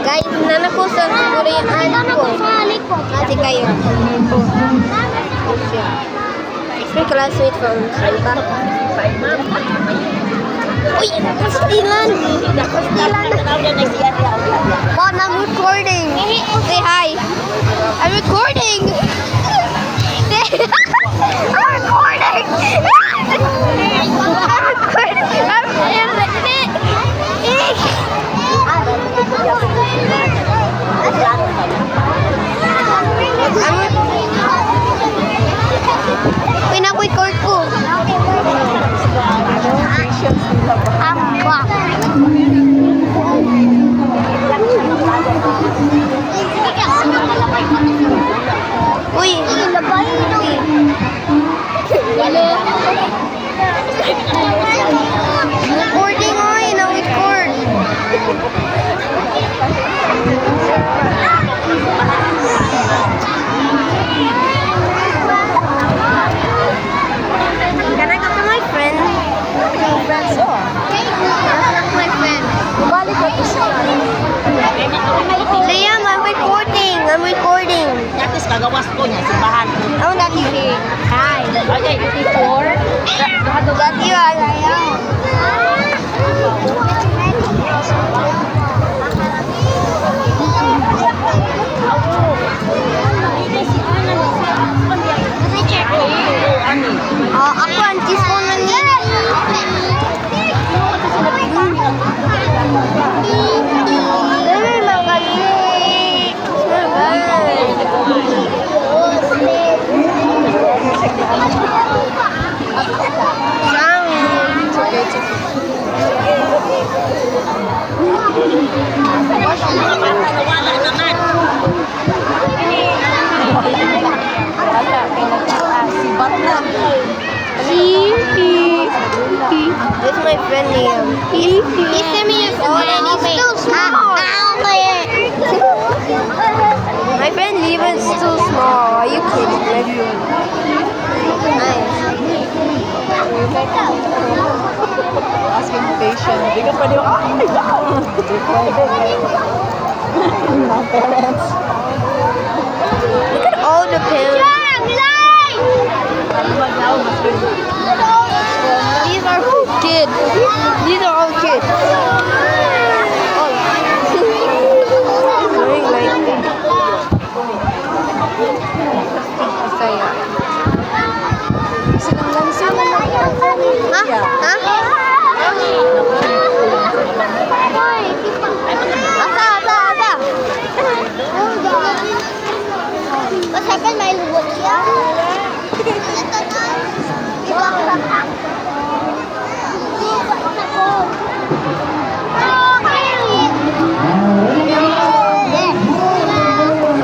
Guys, nanakusan siguro yung ko. Kasi kayo. My classmate from Salva. Uy! Pastilan! Mom, I'm recording! Say hi! I'm recording! I'm recording! Pinakuit-court ko. Uy! Recording oy, na-record. Can I come to my friend? Friends, oh. My friend. Bumalik ka to siya. Liam, I'm recording. I'm recording. Yatis kagawas ko niya, simbahan. Oh, not easy. Hi. Okay, 54. Got you, Liam. Ako ang teaspoon na niya. This is my friend Liam. He's 7 years old and he's still small. My friend Liam is still small. Are you kidding me? Nice. Asking patient. Hindi ka pwede, oh my God! My parents. Look at all the parents. These are all kids. These are all kids. Oh. It's very like that. Saya. Hah? Hah? Asa. What happened, my little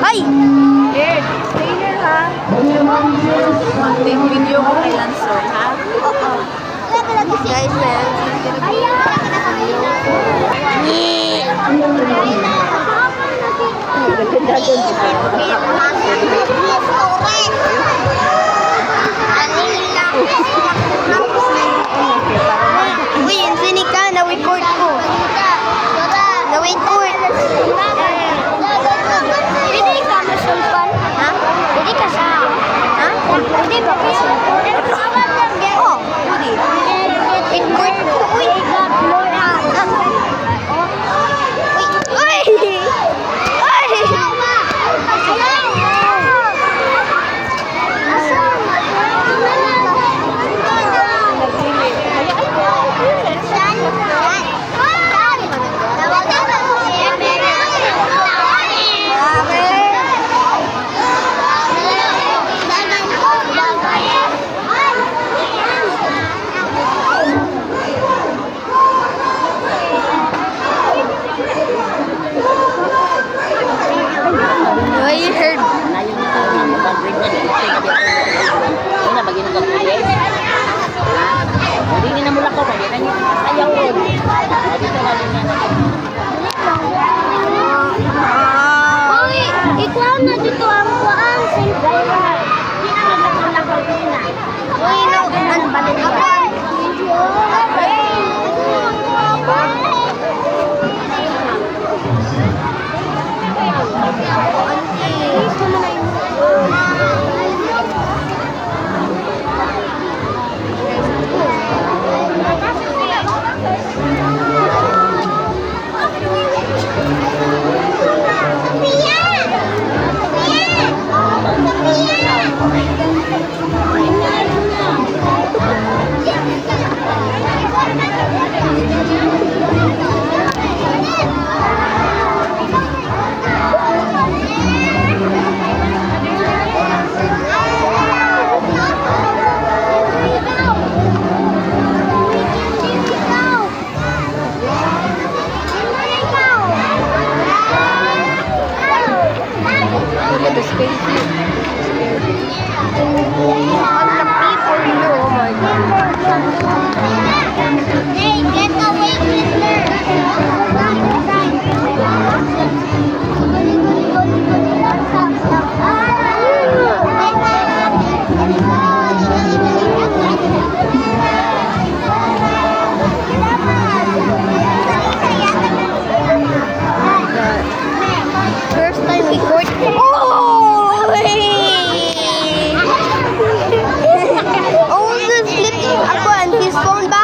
Ay! Stay here, ha? Take video ko kay Lancer, ha? Guys, man. Uy, insinig ka. Na-record ko. Na-record. Pwede ka masulpan? Ha? Pwede ka sa... Ha? Pwede ba ka sa... Oh, pwede. Record ko. Uy! Uy! Uy! crazy. And the people here, oh my God. Hey, get away from first time we court. Oh! Oh, the flip ako and his phone ba?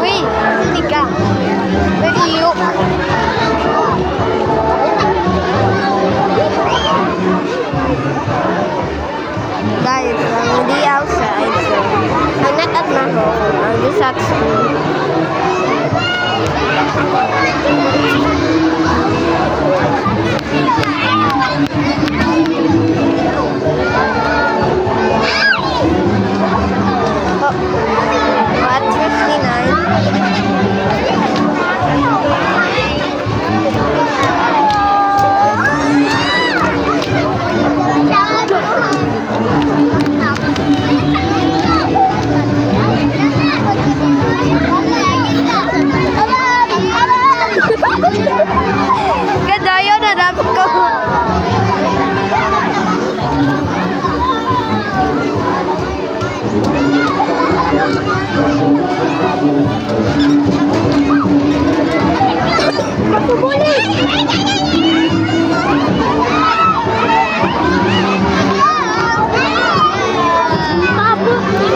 Wait, hindi ka. Where do you? Guys, I'm the outside, so I'm not at my home. I'm just at school. Oh, at 59. Ganda yun, hanap ko.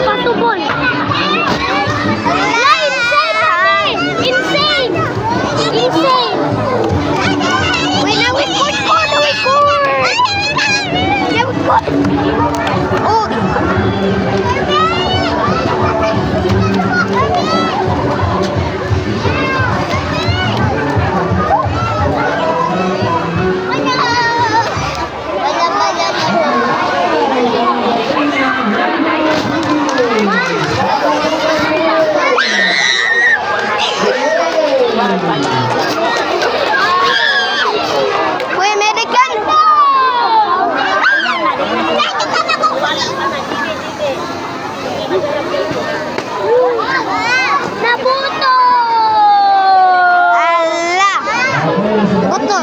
Patubol. Insane! Insane! Wait, now we court! Yeah, we court! Oh! Wait, American! Nabuto! Ala! Nabuto!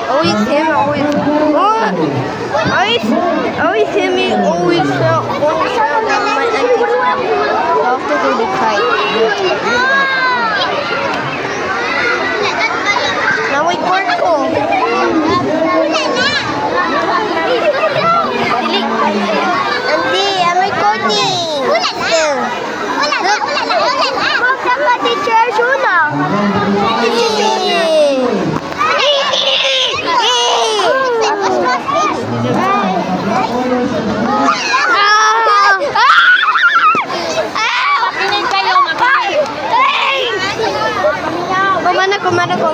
Always him, always him, always my ankles. I have to do the kite. Now we court ko. Auntie, I'm recording. Look. Teacher Shuna. Kumana ko.